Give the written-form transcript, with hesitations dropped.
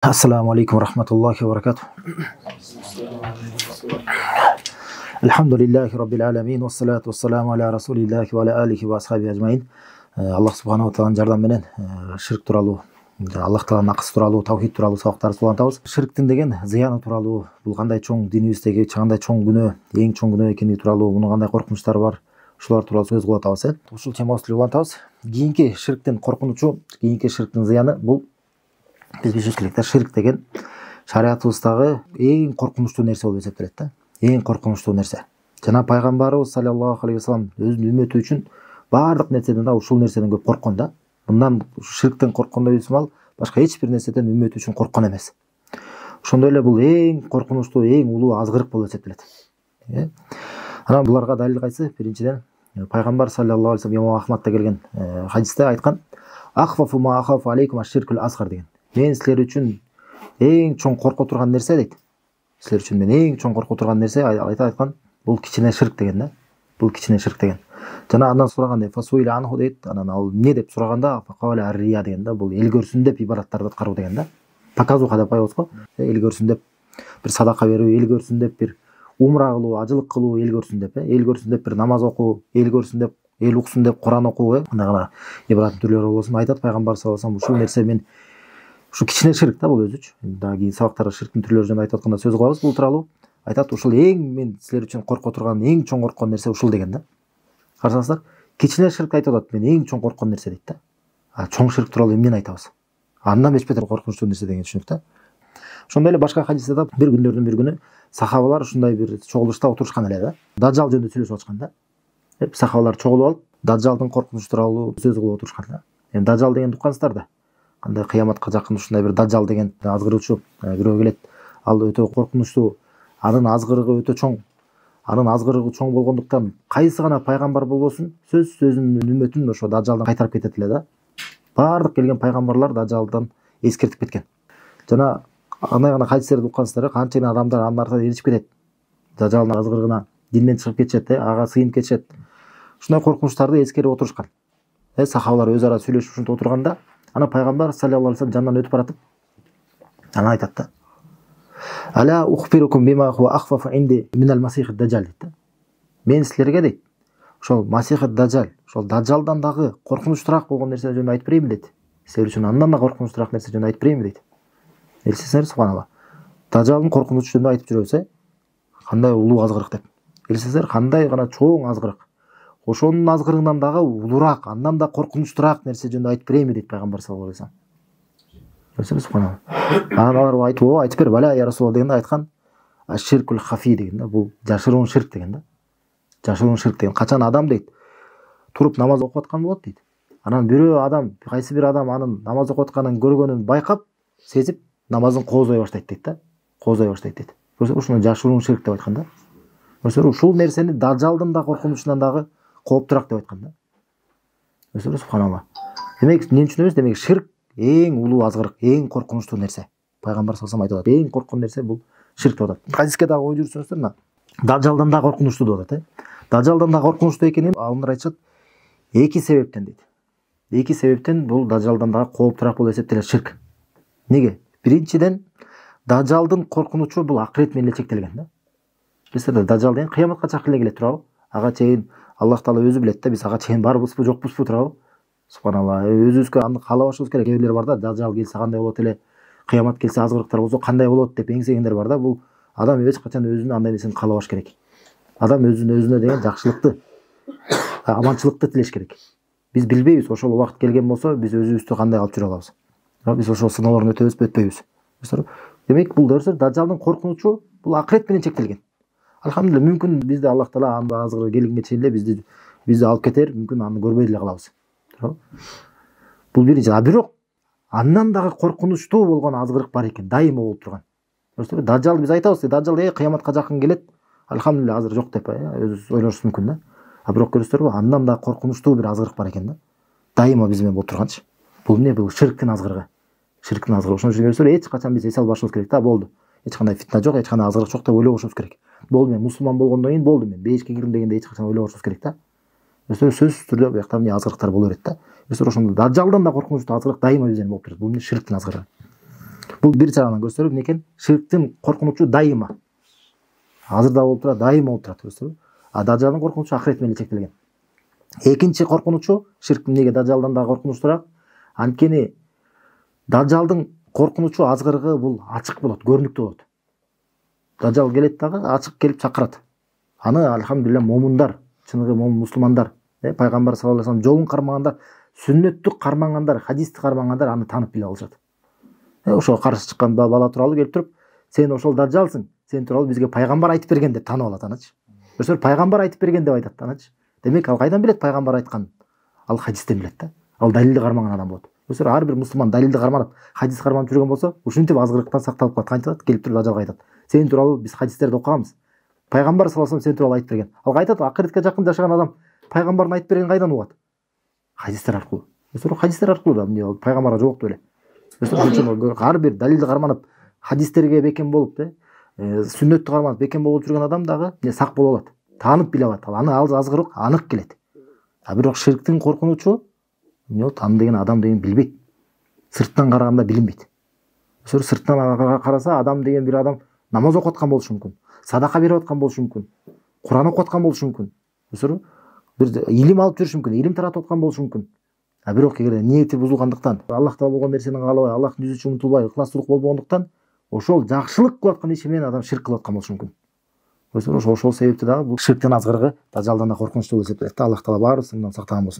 Assalamu alaikum wa rahmatullahi wa barakatuh. Alhamdulillahi rabbil alamin, wassalatu wassalamu ala rasulillahi wa ala alihi wa ashabihi ajmain. Аллах субханала ва тағаланың жардамы менен ширк тууралуу, Аллах тағаланың акысы тууралуу, тавхид тууралуу сабактарды улантабыз. Ширктин деген зыяны тууралуу, бул кандай чоң динибиздеги кандай чоң күнөө, эң чоң күнөө экендиги тууралуу, мунун кандай коркунучтары бар, ушулар тууралуу сөз кылып атабыз. Ушул тема үстүндө улантабыз. Кийинки ширктин коркунучу, кийинки ширктин зыяны бул биз билишибиз керек да, ширк деген шариятыбыздагы эң коркунучтуу нерсе болуп эсептелет да. Эң коркунучтуу нерсе. Жана пайгамбарыбыз саллаллаху алейхи вассалам өзүнүн үммөтү үчүн бардык нерседен да ушул нерседен көп корккон да. Мындан ширктен корккондой ысмал башка эч бир нерседен үммөтү үчүн корккон эмес. Ошондой эле бул эң коркунучтуу, эң улуу азгырык болуп эсептелет. Анан буларга далил кайсы? Биринчиден пайгамбар саллаллаху алейхи вассалам Имам Ахмадта келген хадисте айткан: "Ахфафу ма ахафу алейкум аш-ширкул асгар" деген. Мен силер үчүн эң чоң корко турган нерсе дейт. Силер үчүн мен эң чоң корко турган нерсе айткан бул кичине ширк деген да. Бул кичине ширк деген. Жана андан сураганда фасуила анху дейт. Анан ал эмне деп сураганда факавала аррия деген да. Бул эл көрсүн деп ибадаттарды аткаруу деген да. Показуха деп коебуз го. Эл көрсүн деп бир садака берүү, эл көрсүн деп бир умра кылуу, ажылык кылуу, эл көрсүн деп, эл көрсүн деп бир намаз окуу, эл көрсүн деп, эл уксун деп Куран окуу, мындай гана ибадаттын түрлөрү болсун. Айтат пайгамбар саллаллаху алейхи вассалам, ушул нерсе мен ушу кичине ширк да бул өзүчү. Дагы кийин сабактарда ширктин түрлөрү жөнүндө айтып атканда сөз кылабыз бул тууралуу. Айтат ушул эң мен силер үчүн корко турган, эң чоң корккон нерсе ушул деген да. Карасаңыздар, кичине ширк айтып атат, мен эң чоң корккон нерсе дейт да. А чоң ширк тууралуу эмнени айтабыз? Андан бешбетер коркунучтуу нерсе деген түшүнүк да. Ошондой эле башка хадисте да бир күндөрдүн бир күнү сахабалар ушундай бир чогулушта отурушкан эле да. Даджал жөнүндө сүйлөшүп атышкан да. Сахабалар чогулуп алып, даджалдын коркунучу тууралуу сөз кылып отурушкан да. Эми даджал деген уккансыздар да. Кандай кыяматка жакын ушундай бир даджал деген азгыруучу бирөө келет. Ал өтө коркунучтуу, анын азгырыгы өтө чоң. Анын азгырыгы чоң болгондуктан кайсы гана пайгамбар болбосун, сөзүнүн үммөтүн ошо даджалдан кайтарып кетет эле да. Бардык келген пайгамбарлар даджалдан эскертип кеткен. Жана андай гана хадистерди уккансыздар, канча адамдар анын артынан эришип кетет. Даджалдын азгырыгына динден чыгып кетишет, ага сыйынып кетишет. Ушундай коркунучтарды эскерип отурушкан. Сахабалар өз ара сүйлөшүп ушинтип отурганда, ана пайгамбар саллаллаху алейхи вассалам жанынан өтүп баратып, ана айтат да: "Ала ухбирукум бима хуа ахфафу инди минал масихид даджал" дейт. Мен силерге дейт, ошол масихид даджал, ошол даджалдан дагы коркунучтураак болгон нерсе жөнүндө айтып берейинби дейт. Силер үчүн андан да коркунучтураак нерсе жөнүндө айтып берейинби дейт. Элсиңер, субханалла. Даджалдын коркунучу жөнүндө айтып жүрөбүз, кандай улуу азгырык деп. Элсиңер, кандай гана чоң азгырык. Ошонун азгырыгынан дагы улуураак, андан да коркунучтураак нерсе жөнүндө айтып берейинби дейт пайгамбар саллаллаху алейхи вассалам. Субханалла. Алар айтып бер, бала я расулалла дегенде айткан: "Аш-ширкул хафи" деген да, бул жашыруун ширк деген да. Жашыруун ширк деген качан адам дейт туруп намаз окуп аткан болот дейт. Анан бирөө адам, кайсы бир адам анын намаз окуп атканын көргөнүн байкап, сезип намазын коозой баштайт дейт да. Коозой баштайт дейт. Ушуну жашыруун ширк деп айткан да. Ушул нерсени даджалдын да коркунучунан дагы кооптураак деп айткан да. Субханалла. Демек, эмне үчүн эмес, демек ширк эң улуу азгырык, эң коркунучтуу нерсе. Пайгамбар саллаллаху алейхи вассалам айтып атат, эң корккон нерсе бул ширк деп атат. Хадиске дагы ой жүрсөңүздөр, мына даджалдан да коркунучтуу деп атат, Даджалдан да коркунучтуу экенин алымдар айтышат. Эки себептен дейт. Эки себептен бул даджалдан дагы кооптураак болуп эсептелет ширк. Неге? Биринчиден, даджалдын коркунучу бул акырет менен чектелген да. Бизде даджал деген кыяматка чакын эле келет турабы? Ага чейин Аллах Таала өзү билет да, биз ага чейин барбызбы, жокпузбу турабы? Субханалла. Өзүбүзгө аны каалабашыбыз керек. Кээ бирлер бар да, даджал келсе кандай болот эле, кыямат келсе азгырыктар болсо кандай болот деп эңсегендер бар да. Бул адам эч качан өзүнө андай нерсени каалабаш керек. Адам өзүнө деген жакшылыкты, аманчылыкты тилеш керек. Биз билбейбиз, ошол убакыт келген болсо биз өзүбүздү кандай алып жүрө алабыз. Биз ошол сыноолордон өтөбүзбү, өтпөйбүз. Демек, бул көрсөңөр даджалдын коркунучу бул акырет менен чектелген. Алхамдулилlah, мүмкүн бизде Аллах Таала анда азгыры келгенге чейин эле бизди алып кетер, мүмкүн аны көрбөй деле калабыз. Бул биринчи. А бирок андан дагы коркунучтуу болгон азгырык бар экен, дайыма болуп турган. Даджал биз айтабыз, даджал кыяматка жакын келет. Алхамдулилlah, азыр жок деп өзү ойлошубуз мүмкүн да. А бирок көрөсүздарбы, андан да коркунучтуу бир азгырык бар экен да. Дайыма биз менен болуп турганчы. Бул эмне? Бул ширктин азгырыгы. Ширктин азгырыгы. Ошон үчүн көрөсүздөр, эч качан биз эс албашыбыз керек да, болду. Эч кандай фитна жок, эч кандай азгырык жок деп ойлобошубуз керек. Болду, мен мусулман болгондон кийин болду, мен бейишке кирдим дегенде эч качан ойлобошубуз керек да. Сөзсүз түрдө бу жакта эмне азгырыктар боло берет да. Ошондо даджалдан да коркунучтуу азгырык дайыма биз менен болуп турат. Бул эмне? Ширктин азгырыгы. Бул бир жагынан көрсөтөрү эмне экен? Ширктин коркунучу дайыма. Азыр да болуп турат, дайыма болуп турат, көрсөтөрү. А дажалдын коркунучу акырет менен чектелген. Экинчи коркунучу, ширк эмнеге дажалдан да коркунучтураак? Анткени дажалдын коркунучу азгырыгы бул ачык болот, көрүнүктүү болот. Дажал келет дагы ачык келип чакырат. Аны альхамдулилля момундар, чыныгы момун мусулмандар, пайгамбар саллаллаху алейхи вассалам жолун кармагандар, сүннөттү кармагандар, хадисти кармагандар аны таанып биле алышат. Ошого каршы чыккан бала тууралуу келип туруп, сен ошол дажалсың, сен тууралуу бизге пайгамбар айтып берген деп таанып алат анычы. Өсөр пайгамбар айтып берген деп айтат анычы. Демек ал кайдан билет пайгамбар айтканын? Ал хадистен билет да. Ал далилди кармаган адам болот. Өсөр ар бир мусулман далилди карманып, хадис карманып жүргөн болсо, ушинтип азгырыктан сакталып калат. Кантип келип туруп дажалга айтат. Сен тууралуу биз хадистерди окуганбыз. Пайгамбар саллаллаху алейхи вассалам сен тууралуу айтып берген. Ал айтат, акыретке жакын жашаган адам пайгамбардын айтып бергенин кайдан угат? Хадистер аркылуу. Өсөр хадистер аркылуу да эмне пайгамбарга жолукту эле. Өсөр ар бир далилди карманып, хадистерге бекем болуп, сүннөттү карманып бекем болуп жүргөн адам дагы сак боло алат. Таанып биле алат. Аны азгырык анык келет. А бирок ширктин коркунучу аны деген адам деген билбейт. Сырттан караганда билинбейт. Өсөр сырттан караса адам деген бир адам намаз окуп аткан болушу мүмкүн, садака берип аткан болушу мүмкүн, Куран окуп аткан болушу мүмкүн. Өсөр бир илим алып жүрүшү мүмкүн, илим таратып аткан болушу мүмкүн. А бирок эгер ниети бузулгандыктан, Аллахта болгон нерсени каалабай, Аллахтын жүзү үчүн умтулбай, ыхластуулук болбогондуктан, ошол жакшылык кылып аткан иши менен адам ширк кылып аткан болушу мүмкүн. Ошол себептен дагы бул ширктин азгырыгы дажалдан да коркунучтуу болуп эсептелет. Аллах таала баарыбызды мындан сактаган болсун.